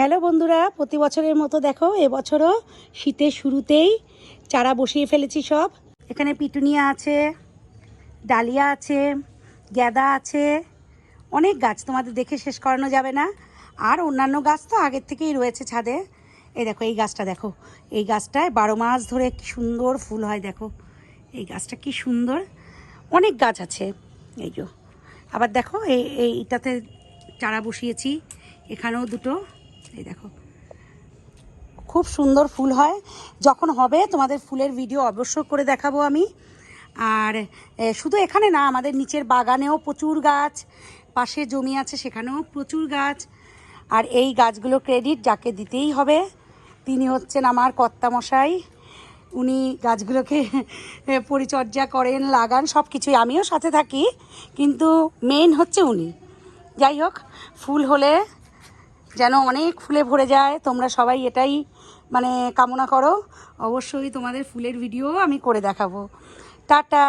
Hello বন্ধুরা, প্রতি বছরের মতো দেখো এবছরও শীতের শুরুতেই চারা বসিয়ে ফেলেছি সব। এখানে পিটুনিয়া আছে, ডালিয়া আছে, গ্যাদা আছে, অনেক গাছ তোমাদের দেখে শেষ করানো যাবে না। আর অন্যান্য গাছ তো আগের থেকেই রয়েছে ছাদে। এই দেখো এই গাছটা দেখো, এই গাছটায় 12 মাস ধরে কি সুন্দর ফুল হয়। দেখো এই গাছটা কি সুন্দর, অনেক গাছ আছে। এই যে আবার দেখো এইটাতে চারা বসিয়েছি, এখানেও দুটো। এই দেখো খুব সুন্দর ফুল হয়। যখন হবে তোমাদের ফুলের ভিডিও অবশ্য করে দেখাবো আমি। আর শুধু এখানে না, আমাদের নিচের বাগানেও প্রচুর গাছ, পাশে জমি আছে সেখানেও প্রচুর গাছ। আর এই গাছগুলো ক্রেডিট যাকে দিতেই হবে তিনি হচ্ছেন আমার কর্তামশাই। উনি গাছগুলোকে পরিচর্যা করেন, লাগান, সব কিছুই, আমিও সাথে থাকি, কিন্তু মেন হচ্ছে উনি। যাই হোক, ফুল হলে যেন অনেক ফুলে ভরে যায়, তোমরা সবাই এটাই কামনা করো। অবশ্যই তোমাদের ফুলের ভিডিও আমি করে দেখাবো। টাটা।